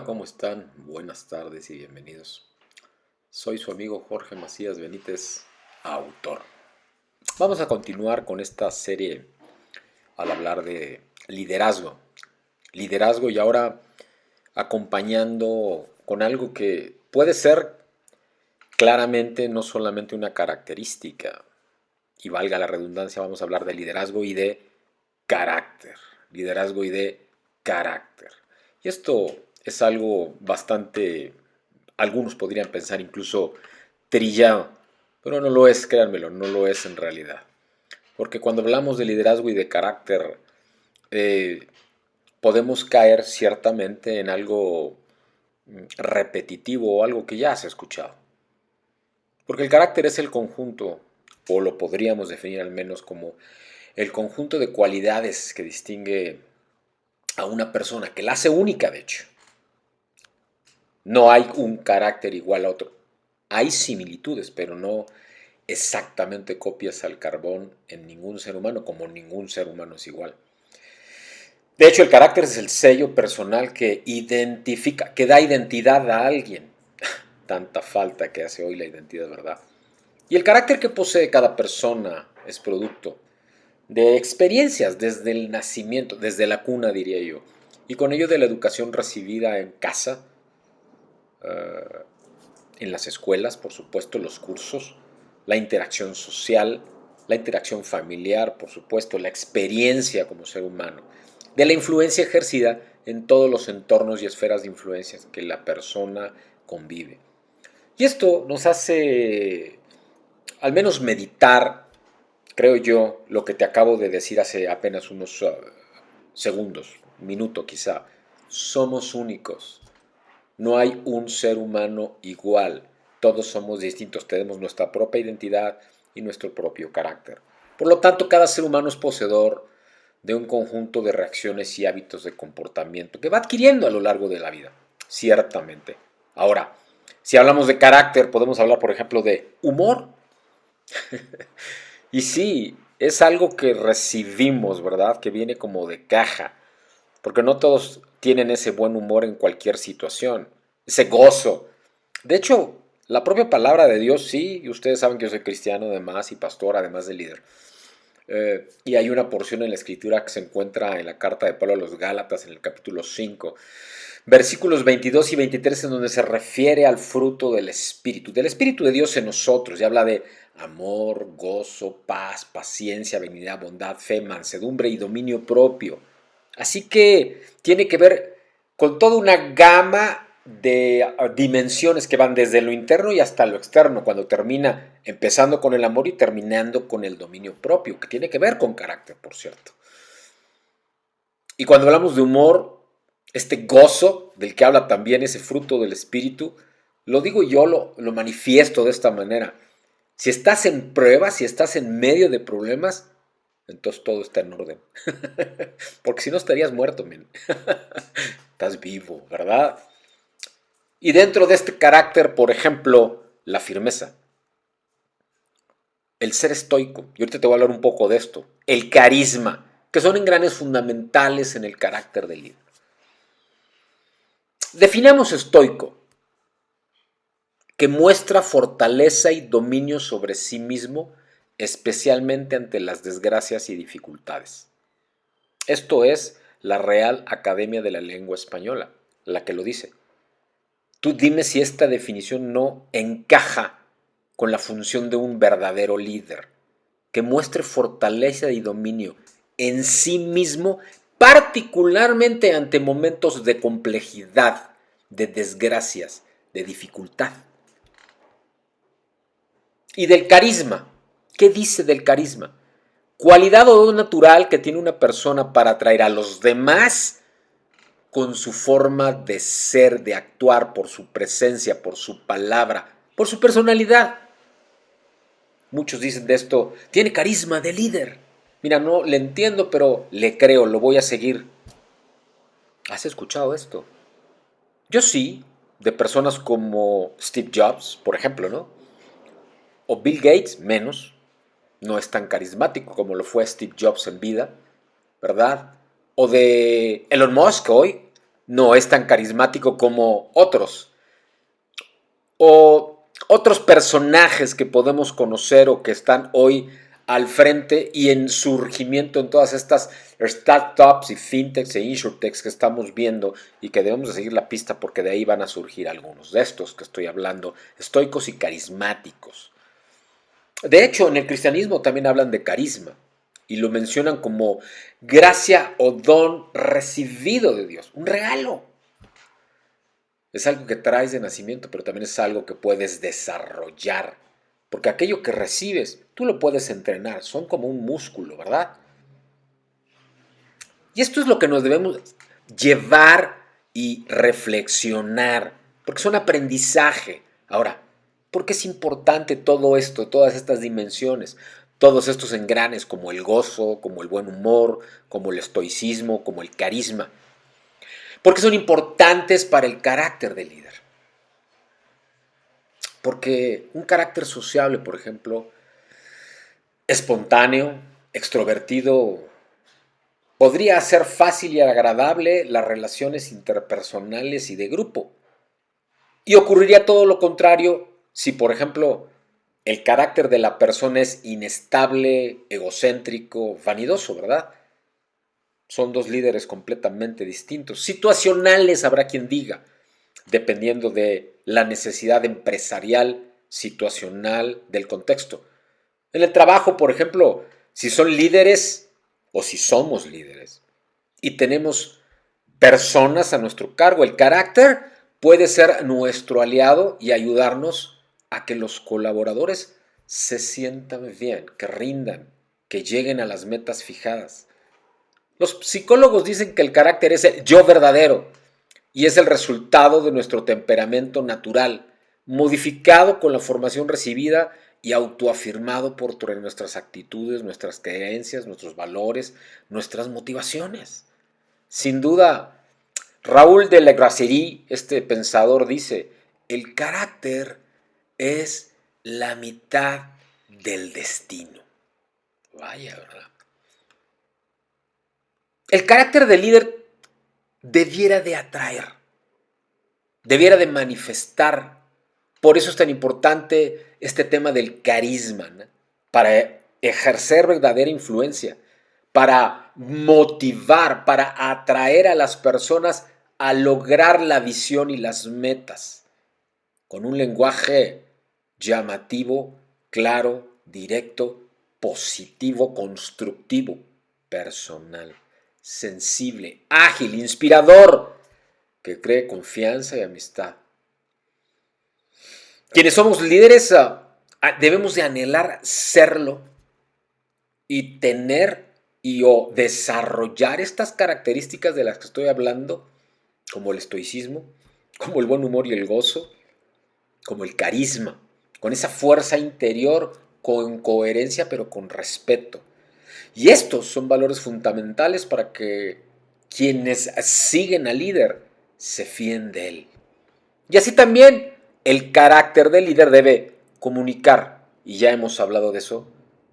¿cómo están? Buenas tardes y bienvenidos. Soy su amigo Jorge Macías Benítez, autor. Vamos a continuar con esta serie al hablar de liderazgo. Liderazgo y ahora acompañando con algo que puede ser claramente no solamente una característica, y valga la redundancia, vamos a hablar de liderazgo y de carácter. Liderazgo y de carácter. Y esto es algo bastante, algunos podrían pensar incluso trillado, pero no lo es, créanmelo, no lo es en realidad. Porque cuando hablamos de liderazgo y de carácter, eh, podemos caer ciertamente en algo repetitivo o algo que ya se ha escuchado. Porque el carácter es el conjunto, o lo podríamos definir al menos como el conjunto de cualidades que distingue a una persona, que la hace única, de hecho. No hay un carácter igual a otro. Hay similitudes, pero no exactamente copias al carbón en ningún ser humano, como ningún ser humano es igual. De hecho, el carácter es el sello personal que identifica, que da identidad a alguien. Tanta falta que hace hoy la identidad, ¿verdad? Y el carácter que posee cada persona es producto de experiencias desde el nacimiento, desde la cuna, diría yo, y con ello de la educación recibida en casa, uh, en las escuelas, por supuesto, los cursos, la interacción social, la interacción familiar, por supuesto, la experiencia como ser humano, de la influencia ejercida en todos los entornos y esferas de influencias que la persona convive. Y esto nos hace, al menos, meditar, creo yo, lo que te acabo de decir hace apenas unos segundos, un minuto quizá. Somos únicos. No hay un ser humano igual. Todos somos distintos. Tenemos nuestra propia identidad y nuestro propio carácter. Por lo tanto, cada ser humano es poseedor de un conjunto de reacciones y hábitos de comportamiento que va adquiriendo a lo largo de la vida. Ciertamente. Ahora, si hablamos de carácter, podemos hablar, por ejemplo, de humor. Y sí, es algo que recibimos, ¿verdad? Que viene como de caja, porque no todos tienen ese buen humor en cualquier situación, ese gozo. De hecho, la propia palabra de Dios, sí, y ustedes saben que yo soy cristiano además y pastor, además de líder. Y hay una porción en la escritura que se encuentra en la carta de Pablo a los Gálatas, en el capítulo 5, versículos 22 y 23, en donde se refiere al fruto del Espíritu de Dios en nosotros, y habla de amor, gozo, paz, paciencia, benignidad, bondad, fe, mansedumbre y dominio propio. Así que tiene que ver con toda una gama de dimensiones que van desde lo interno y hasta lo externo, cuando termina empezando con el amor y terminando con el dominio propio, que tiene que ver con carácter, por cierto. Y cuando hablamos de humor, este gozo del que habla también ese fruto del espíritu, lo digo yo, lo manifiesto de esta manera. Si estás en pruebas, si estás en medio de problemas, entonces todo está en orden. Porque si no estarías muerto, men. Estás vivo, ¿verdad? Y dentro de este carácter, por ejemplo, la firmeza, el ser estoico, y ahorita te voy a hablar un poco de esto, el carisma, que son engranes fundamentales en el carácter del líder. Definamos estoico, que muestra fortaleza y dominio sobre sí mismo, especialmente ante las desgracias y dificultades. Esto es la Real Academia de la Lengua Española, la que lo dice. Tú dime si esta definición no encaja con la función de un verdadero líder, que muestre fortaleza y dominio en sí mismo, particularmente ante momentos de complejidad, de desgracias, de dificultad. Y del carisma. ¿Qué dice del carisma? Cualidad o don natural que tiene una persona para atraer a los demás con su forma de ser, de actuar, por su presencia, por su palabra, por su personalidad. Muchos dicen de esto, tiene carisma de líder. Mira, no le entiendo, pero le creo, lo voy a seguir. ¿Has escuchado esto? Yo sí, de personas como Steve Jobs, por ejemplo, ¿no? O Bill Gates, menos. No es tan carismático como lo fue Steve Jobs en vida, ¿verdad? O de Elon Musk hoy. no es tan carismático como otros. O otros personajes que podemos conocer o que están hoy al frente y en surgimiento en todas estas startups y fintechs e insurtechs que estamos viendo y que debemos de seguir la pista porque de ahí van a surgir algunos de estos que estoy hablando, estoicos y carismáticos. De hecho, en el cristianismo también hablan de carisma y lo mencionan como gracia o don recibido de Dios, un regalo. Es algo que traes de nacimiento, pero también es algo que puedes desarrollar. Porque aquello que recibes, tú lo puedes entrenar. Son como un músculo, ¿verdad? Y esto es lo que nos debemos llevar y reflexionar. Porque es un aprendizaje. Ahora, ¿por qué es importante todo esto, todas estas dimensiones? Todos estos engranes como el gozo, como el buen humor, como el estoicismo, como el carisma. Porque son importantes para el carácter del líder. Porque un carácter sociable, por ejemplo, espontáneo, extrovertido, podría hacer fácil y agradable las relaciones interpersonales y de grupo. Y ocurriría todo lo contrario si, por ejemplo, el carácter de la persona es inestable, egocéntrico, vanidoso, ¿verdad? Son dos líderes completamente distintos. Situacionales, habrá quien diga, dependiendo de la necesidad empresarial, situacional, del contexto. En el trabajo, por ejemplo, si son líderes o si somos líderes y tenemos personas a nuestro cargo, el carácter puede ser nuestro aliado y ayudarnos a que los colaboradores se sientan bien, que rindan, que lleguen a las metas fijadas. Los psicólogos dicen que el carácter es el yo verdadero y es el resultado de nuestro temperamento natural, modificado con la formación recibida y autoafirmado por nuestras actitudes, nuestras creencias, nuestros valores, nuestras motivaciones. Sin duda, Raúl de La Gracerie, este pensador, dice, el carácter es la mitad del destino. Vaya, ¿verdad? El carácter del líder debiera de atraer, debiera de manifestar. Por eso es tan importante este tema del carisma, ¿no? Para ejercer verdadera influencia, para motivar, para atraer a las personas a lograr la visión y las metas, con un lenguaje llamativo, claro, directo, positivo, constructivo, personal, sensible, ágil, inspirador, que cree confianza y amistad. Quienes somos líderes debemos de anhelar serlo y tener y o desarrollar estas características de las que estoy hablando, como el estoicismo, como el buen humor y el gozo, como el carisma, con esa fuerza interior, con coherencia pero con respeto. Y estos son valores fundamentales para que quienes siguen al líder se fíen de él. Y así también el carácter del líder debe comunicar, y ya hemos hablado de eso,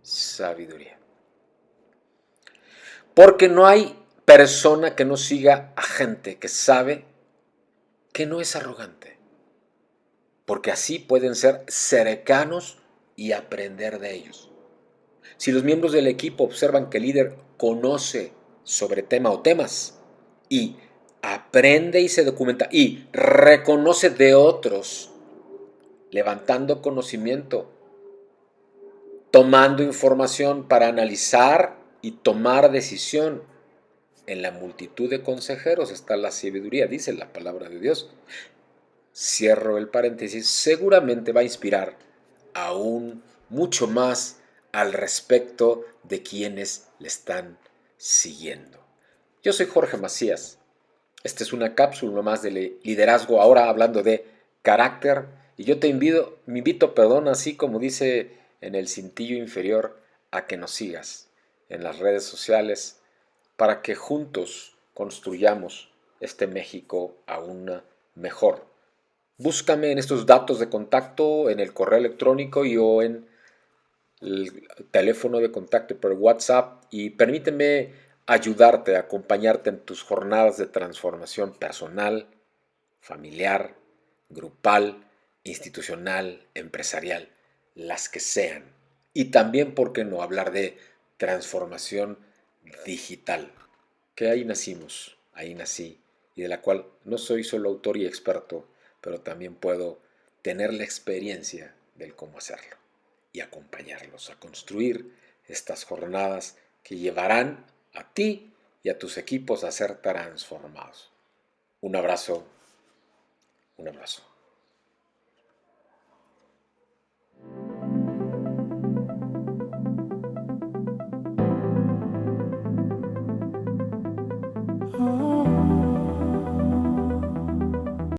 sabiduría. Porque no hay persona que no siga a gente que sabe que no es arrogante. Porque así pueden ser cercanos y aprender de ellos. Si los miembros del equipo observan que el líder conoce sobre tema o temas y aprende y se documenta y reconoce de otros, levantando conocimiento, tomando información para analizar y tomar decisión. En la multitud de consejeros está la sabiduría, dice la palabra de Dios. Cierro el paréntesis, seguramente va a inspirar aún mucho más al respecto de quienes le están siguiendo. Yo soy Jorge Macías. Esta es una cápsula más de liderazgo, ahora hablando de carácter. Y yo me invito, así como dice en el cintillo inferior, a que nos sigas en las redes sociales para que juntos construyamos este México aún mejor. Búscame en estos datos de contacto, en el correo electrónico y o en el teléfono de contacto por WhatsApp y permíteme ayudarte, acompañarte en tus jornadas de transformación personal, familiar, grupal, institucional, empresarial, las que sean. Y también, ¿por qué no?, hablar de transformación digital, que ahí nacimos, ahí nací, y de la cual no soy solo autor y experto, pero también puedo tener la experiencia del cómo hacerlo y acompañarlos a construir estas jornadas que llevarán a ti y a tus equipos a ser transformados. Un abrazo, un abrazo.